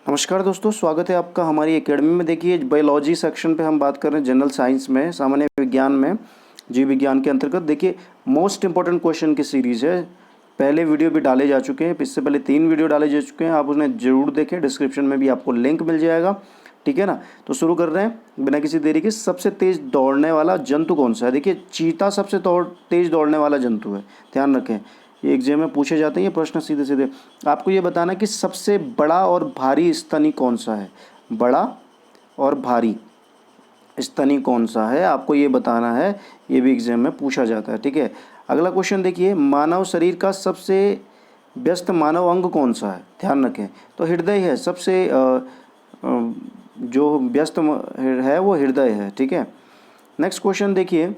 नमस्कार दोस्तों, स्वागत है आपका हमारी एकेडमी में। देखिए, बायोलॉजी सेक्शन पे हम बात कर रहे हैं, जनरल साइंस में, सामान्य विज्ञान में, जीव विज्ञान के अंतर्गत। देखिए, मोस्ट इंपॉर्टेंट क्वेश्चन की सीरीज़ है। पहले वीडियो भी डाले जा चुके हैं, इससे पहले 3 वीडियो डाले जा चुके हैं, आप उन्हें ज़रूर देखें। डिस्क्रिप्शन में भी आपको लिंक मिल जाएगा, ठीक है ना। तो शुरू कर रहे हैं बिना किसी देरी के। सबसे तेज़ दौड़ने वाला जंतु कौन सा है? देखिए, चीता सबसे तेज़ दौड़ने वाला जंतु है, ध्यान रखें। ये एग्जाम में पूछे जाते हैं ये प्रश्न सीधे सीधे। आपको ये बताना कि सबसे बड़ा और भारी स्तनी कौन सा है। बड़ा और भारी स्तनी कौन सा है, आपको ये बताना है। ये भी एग्जाम में पूछा जाता है, ठीक है। अगला क्वेश्चन देखिए, मानव शरीर का सबसे व्यस्त मानव अंग कौन सा है? ध्यान रखें, तो हृदय है। सबसे जो व्यस्त है वो हृदय है, ठीक है। नेक्स्ट क्वेश्चन देखिए,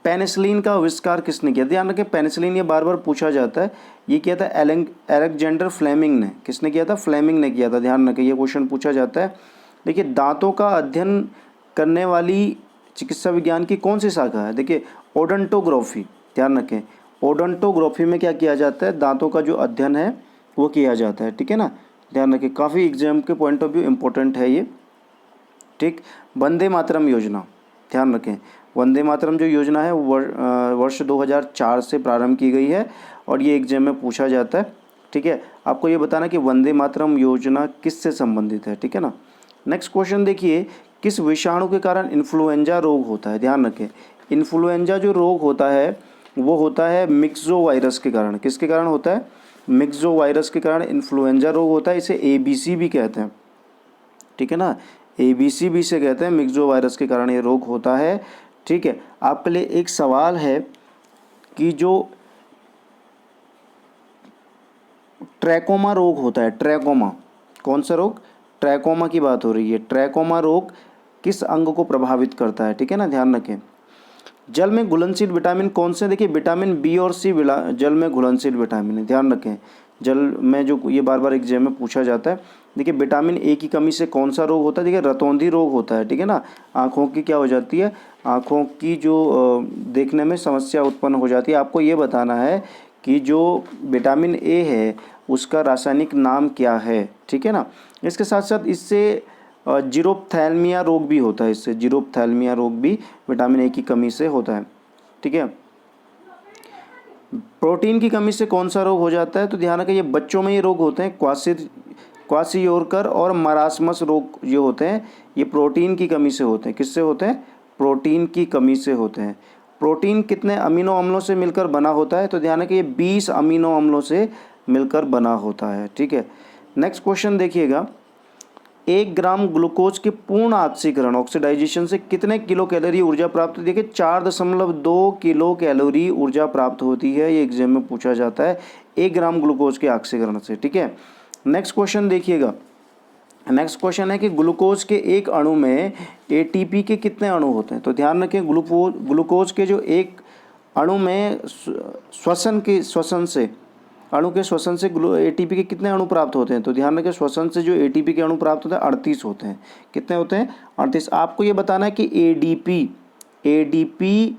पेनिसिलिन का आविष्कार किसने किया? ध्यान रखें, पेनिसिलिन ये बार बार पूछा जाता है। ये किया था अलेक्जेंडर फ्लेमिंग ने। किसने किया था? फ्लेमिंग ने किया था। ध्यान रखें, ये क्वेश्चन पूछा जाता है। देखिए, दांतों का अध्ययन करने वाली चिकित्सा विज्ञान की कौन सी शाखा है? देखिए, ओडोंटोग्राफी। ध्यान रखें, ओडोंटोग्राफी में क्या किया जाता है? दांतों का जो अध्ययन है वो किया जाता है, ठीक है ना। ध्यान रखें, काफ़ी एग्जाम के पॉइंट ऑफ व्यू इंपॉर्टेंट है ये, ठीक। वंदे मातरम योजना, ध्यान रखें, वंदे मातरम जो योजना है वो वर्ष 2004 से प्रारंभ की गई है और ये एग्जाम में पूछा जाता है, ठीक है। आपको ये बताना कि वंदे मातरम योजना किससे संबंधित है, ठीक है ना। नेक्स्ट क्वेश्चन देखिए, किस विषाणु के कारण इन्फ्लुएंजा रोग होता है? ध्यान रखें, इन्फ्लुएंजा जो रोग होता है वो होता है मिक्सो वायरस के कारण। किसके कारण होता है? मिक्सो वायरस के कारण इन्फ्लुएंजा रोग होता है। इसे ABC भी कहते हैं, ठीक है ना। ABC भी से कहते हैं, मिक्सो वायरस के कारण ये रोग होता है, ठीक है। आपके लिए एक सवाल है कि जो ट्रैकोमा रोग होता है, ट्रैकोमा, कौन सा रोग? ट्रैकोमा की बात हो रही है। ट्रैकोमा रोग किस अंग को प्रभावित करता है, ठीक है ना, ध्यान रखें। जल में घुलनशील विटामिन कौन से? देखिए, विटामिन बी और सी जल में घुलनशील विटामिन है, ध्यान रखें। जल में जो ये बार बार एग्जाम में पूछा जाता है। देखिए, विटामिन ए की कमी से कौन सा रोग होता है? देखिए, रतौंधी रोग होता है, ठीक है ना। आँखों की क्या हो जाती है? आँखों की जो देखने में समस्या उत्पन्न हो जाती है। आपको ये बताना है कि जो विटामिन ए है उसका रासायनिक नाम क्या है, ठीक है ना। इसके साथ साथ इससे जीरोप्थैल्मिया रोग भी होता है। इससे जीरोप्थैल्मिया रोग भी विटामिन ए की कमी से होता है, ठीक है। प्रोटीन की कमी से कौन सा रोग हो जाता है? तो ध्यान रखें, ये बच्चों में ये रोग होते हैं। क्वासियोरकर और मरासमस रोग जो होते हैं ये प्रोटीन की कमी से होते हैं। किससे होते हैं? प्रोटीन की कमी से होते हैं। प्रोटीन कितने अमीनो अम्लों से मिलकर बना होता है? तो ध्यान रखें, ये 20 अमीनो अम्लों से मिलकर बना होता है, ठीक है। नेक्स्ट क्वेश्चन देखिएगा, 1 ग्राम ग्लूकोज के पूर्ण ऑक्सीकरण ऑक्सीडाइजेशन से कितने किलो कैलोरी ऊर्जा प्राप्त होती है? देखिए, 4.2 किलो कैलोरी ऊर्जा प्राप्त होती है। ये एग्जाम में पूछा जाता है 1 ग्राम ग्लूकोज के ऑक्सीकरण से, ठीक है। नेक्स्ट क्वेश्चन देखिएगा, नेक्स्ट क्वेश्चन है कि ग्लूकोज के एक अणु में ATP के कितने अणु होते हैं? तो ध्यान रखें, ग्लूकोज के जो एक अणु में श्वसन से अणु के श्वसन से ATP के कितने अणु प्राप्त होते हैं? तो ध्यान रखें, श्वसन से जो ATP के अणु प्राप्त होते हैं 38 होते हैं। कितने होते हैं? 38। आपको ये बताना है कि ADP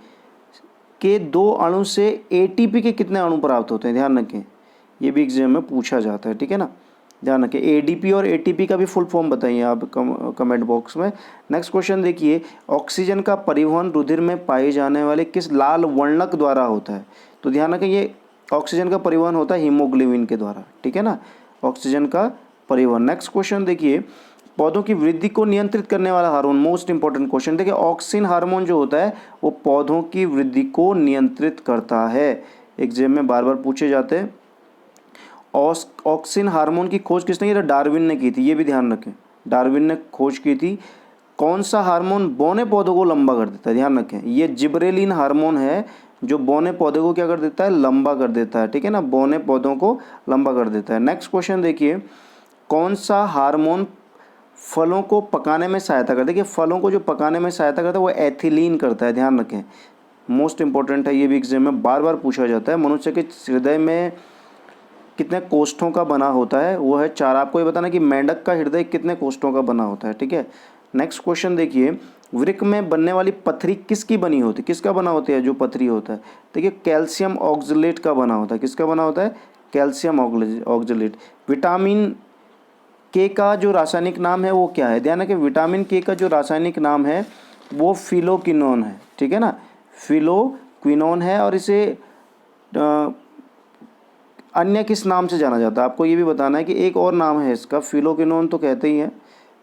के 2 अणु से ATP के कितने अणु प्राप्त होते हैं? ध्यान रखें, ये भी एग्जाम में पूछा जाता है, ठीक है ना। ध्यान रखें, ADP और ATP का भी फुल फॉर्म बताइए आप कमेंट बॉक्स में। नेक्स्ट क्वेश्चन देखिए, ऑक्सीजन का परिवहन रुधिर में पाए जाने वाले किस लाल वर्णक द्वारा होता है? तो ध्यान रखें, ये ऑक्सीजन का परिवहन होता है हीमोग्लोबिन के द्वारा, ठीक है ना, ऑक्सीजन का परिवहन। नेक्स्ट क्वेश्चन देखिए, पौधों की वृद्धि को नियंत्रित करने वाला हार्मोन, मोस्ट इंपॉर्टेंट क्वेश्चन। देखिए, ऑक्सिन हार्मोन जो होता है वो पौधों की वृद्धि को नियंत्रित करता है। एग्जाम में बार बार पूछे जाते हैं। ऑक्सिन हार्मोन की खोज किसने की? तो डार्विन ने की थी, ये भी ध्यान रखें, डार्विन ने खोज की थी। कौन सा हार्मोन बौने पौधों को लंबा कर देता है? ध्यान रखें, ये जिबरेलिन हार्मोन है जो बौने पौधे को क्या कर देता है? लंबा कर देता है, ठीक है ना, बौने पौधों को लंबा कर देता है। नेक्स्ट क्वेश्चन देखिए, कौन सा हार्मोन फलों को पकाने में सहायता करता है? देखिए, फलों को जो पकाने में सहायता करता है वो एथिलीन करता है, ध्यान रखें, मोस्ट इंपॉर्टेंट है, ये भी एग्जाम में बार बार पूछा जाता है। मनुष्य के हृदय में कितने कोष्ठों का बना होता है? वो है 4। आपको ये बताना कि मेंढक का हृदय कितने कोष्ठों का बना होता है, ठीक है। नेक्स्ट क्वेश्चन देखिए, वृक्क में बनने वाली पथरी किसकी बनी होती है? किसका बना होता है जो पथरी होता है? देखिए, कैल्शियम ऑक्जेलेट का बना होता है। किसका बना होता है? Calcium oxalate. विटामिन के का जो रासायनिक नाम है वो क्या है? ध्यान रखें, विटामिन के का जो रासायनिक नाम है वो फिलोक्विनोन है, ठीक है ना, फिलोक्विनोन है। और इसे अन्य किस नाम से जाना जाता है? आपको ये भी बताना है कि एक और नाम है इसका, फिलोक्विनोन तो कहते ही हैं,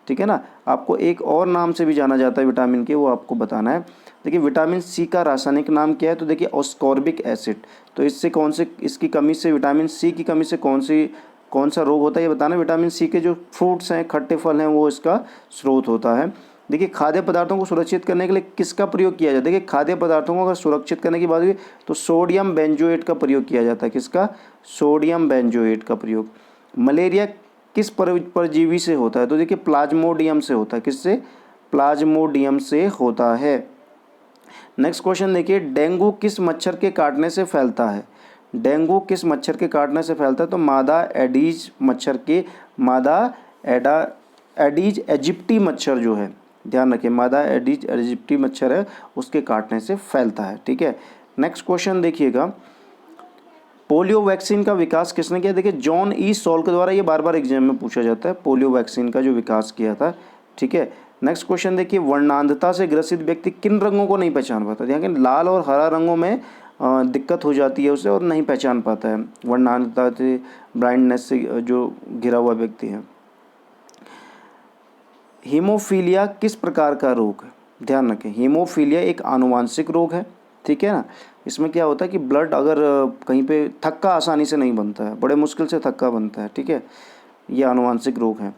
ठीक है ना, आपको एक और नाम से भी जाना जाता है विटामिन के, वो आपको बताना है। देखिए विटामिन सी का रासायनिक नाम क्या है? तो देखिए ऑस्कॉर्बिक एसिड। तो इससे कौन से, इसकी कमी से, विटामिन सी की कमी से कौन सा रोग होता है ये बताना। विटामिन सी के जो फ्रूट्स हैं, खट्टे फल हैं, वो इसका स्रोत होता है। देखिए खाद्य पदार्थों को सुरक्षित करने के लिए किसका प्रयोग किया जाता है? देखिए खाद्य पदार्थों को अगर सुरक्षित करने की बात हुई तो सोडियम बेंजोएट का प्रयोग किया जाता है। किसका? सोडियम बेंजोएट का प्रयोग। मलेरिया किस परजीवी से होता है? तो देखिए प्लाज्मोडियम से होता है। किससे? प्लाज्मोडियम से होता है। नेक्स्ट क्वेश्चन देखिए, डेंगू किस मच्छर के काटने से फैलता है? डेंगू किस मच्छर के काटने से फैलता है? तो मादा एडीज मच्छर के, एडीज एजिप्टी मच्छर जो है, ध्यान रखिए, मादा एडीज एजिप्टी मच्छर है उसके काटने से फैलता है, ठीक है। नेक्स्ट क्वेश्चन देखिएगा, पोलियो वैक्सीन का विकास किसने किया? देखिए जॉन ई सॉल्क के द्वारा, ये बार बार एग्जाम में पूछा जाता है, पोलियो वैक्सीन का जो विकास किया था, ठीक है। नेक्स्ट क्वेश्चन देखिए, वर्णांधता से ग्रसित व्यक्ति किन रंगों को नहीं पहचान पाता? देखिए लाल और हरा रंगों में दिक्कत हो जाती है उसे और नहीं पहचान पाता है, वर्णांधता से, ब्लाइंडनेस से जो घिरा हुआ व्यक्ति है। हीमोफीलिया किस प्रकार का रोग है? ध्यान रखें, हीमोफीलिया एक आनुवांशिक रोग है, ठीक है ना। इसमें क्या होता है कि ब्लड अगर कहीं पे थक्का आसानी से नहीं बनता है, बड़े मुश्किल से थक्का बनता है, ठीक है, ये आनुवांशिक रोग है।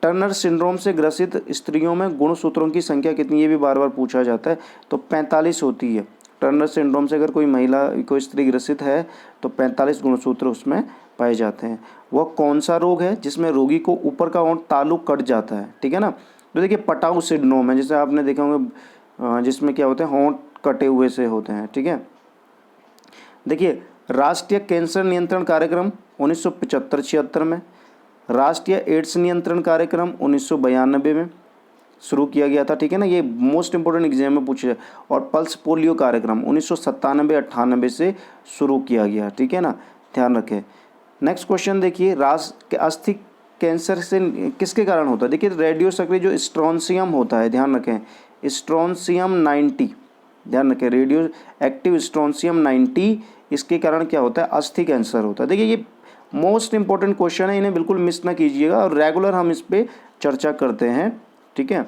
टर्नर सिंड्रोम से ग्रसित स्त्रियों में गुणसूत्रों की संख्या कितनी? ये भी बार बार पूछा जाता है, तो 45 होती है। टर्नर सिंड्रोम से अगर कोई महिला, कोई स्त्री ग्रसित है तो 45 गुणसूत्र उसमें पाए जाते हैं। वह कौन सा रोग है जिसमें रोगी को ऊपर का होंठ तालु कट जाता है, ठीक है ना। तो देखिए पटाउ सिंड्रोम है, जैसे आपने देखा होंगे, जिसमें क्या होते हैं, होंठ कटे हुए से होते हैं, ठीक है। देखिए राष्ट्रीय कैंसर नियंत्रण कार्यक्रम 1975-76 में, राष्ट्रीय एड्स नियंत्रण कार्यक्रम 1992 में शुरू किया गया था, ठीक है ना, ये मोस्ट इंपोर्टेंट एग्जाम में पूछे। और पल्स पोलियो कार्यक्रम 1997-98 से शुरू किया गया, ठीक है ना, ध्यान रखें। नेक्स्ट क्वेश्चन देखिए, अस्थि कैंसर से किसके कारण होता है? देखिए रेडियो सक्रिय जो स्ट्रोंसियम होता है, ध्यान रखें, स्ट्रोंसियम 90, ध्यान रखें, रेडियो एक्टिव स्ट्रोंसियम 90, इसके कारण क्या होता है? अस्थि कैंसर होता है। देखिए ये मोस्ट इंपॉर्टेंट क्वेश्चन है, इन्हें बिल्कुल मिस ना कीजिएगा, और रेगुलर हम इस पर चर्चा करते हैं, ठीक है।